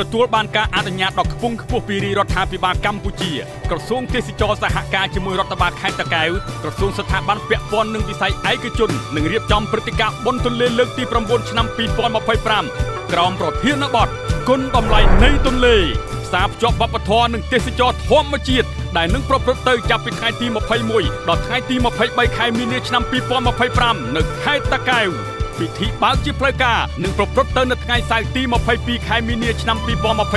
ទទួលបានការអនុញ្ញាតដ៏ខ្ពង់ខ្ពស់ពីរដ្ឋាភិបាលកម្ពុជាក្រសួងទេសចរសហការជាមួយរដ្ឋបាលខេត្តតាកែវក្រសួងស្ថាប័នពាក់ព័ន្ធនឹងវិស័យឯកជននឹងរៀបចំព្រឹត្តិការណ៍បុណ្យទន្លេលើកទី9ឆ្នាំ2025ក្រោមប្រធានបទគុណតម្លៃនៃទន្លេផ្សារភ្ជាប់វប្បធម៌និងទេសចរធម្មជាតិដែលនឹងប្រព្រឹត្តទៅចាប់ពីថ្ងៃទី21ដល់ថ្ងៃទី23ខែមីនាឆ្នាំ2025នៅខេត្តតាកែវពិធីបើកជាផ្លូវការនឹងប្រព្រឹត្តទៅនៅថ្ងៃសៅរ៍ទី22ខែមីនាឆ្នាំ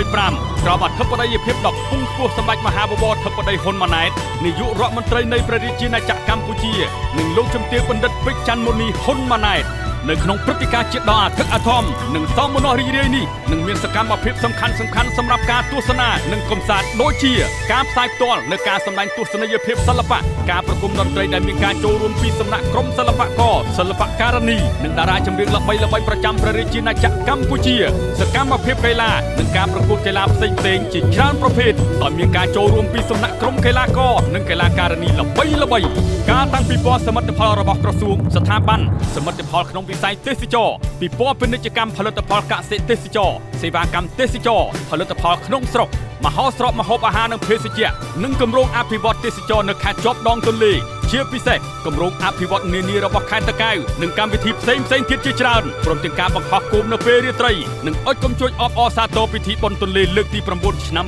2025ក្រោមអធិបតីភាពដ៏ខ្ពង់ខ្ពស់សម្ដេចមហាបវរធិបតីហ៊ុនម៉ាណែតនាយករដ្ឋមន្ត្រីនៃព្រះរាជាណាចក្រកម្ពុជានិងលោកជំទាវបណ្ឌិតពេជ្រច័ន្ទមុនីហ៊ុនម៉ាណែតនៅក្នុងព្រឹត្តិការណ៍ជាតិដ៏អធិកអធមនិងសមមនោរីករាយនេះនឹងមានសកម្មភាពសំខាន់សម្រាប់ការទស្សនានិងកម្សាន្តដូចជាការផ្សាយផ្ទាល់នៅការសម្ដែងទស្សនីយភាពសិល្បៈការប្រគំតន្ត្រីដែលមានការចូលរួមពីសំណាក់ក្រុមសិល្បករសិល្បករនីនិងតារាចម្រៀងល្បីៗប្រចាំព្រះរាជាណាចក្រកម្ពុជាសកម្មភាពកីឡានិងការប្រកួតកីឡាផ្សេងៗជាច្រើនប្រភេទដោយមានការចូលរួមពីសំណាក់ក្រុមកីឡាករនិងកីឡាករនីល្បីៗការតាំងពីពណ៌សមិទ្ធផលរបស់ក្រសួងស្ថាប័នសមិទ្ធផលក្នុងវិស័យទេសចរពិព័រណ៍ពាណិជ្ជកម្មផលិតផលកសិទេសចរសេវាកម្មទេសចរផលិតផលក្នុងស្រុកមហោស្រពម្ហូបអាហារនិងភេសជ្ជៈនិងគម្រោងអភិវឌ្ឍទេសចរនៅខេត្តជាប់ដងទន្លេជាពិសេសគម្រោងអភិវឌ្ឍនានារបស់ខេត្តតាកែវនិងកម្មវិធីផ្សេងទៀតជាច្រើនព្រមទាំងការបង្ហោះគោមនៅពេលរាត្រីនិងអុជគំជួយអបអរសាទរពិធីបុណ្យទន្លេលើកទី9ឆ្នាំ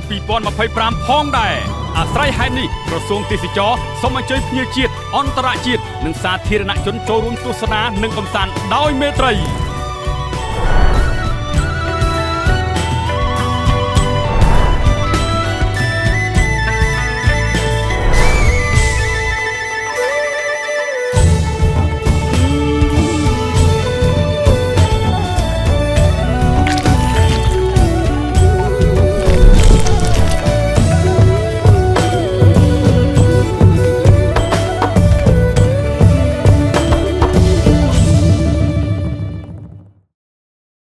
2025ផងដែរអាស្រ័យហេតុនេះក្រសួងទេសចរសូមអញ្ជើញភ្ញៀវជាតិអន្តរជាតិនិងសាធារណជនចូលរួមទស្សនានិងកម្សាន្តដោយមេត្រី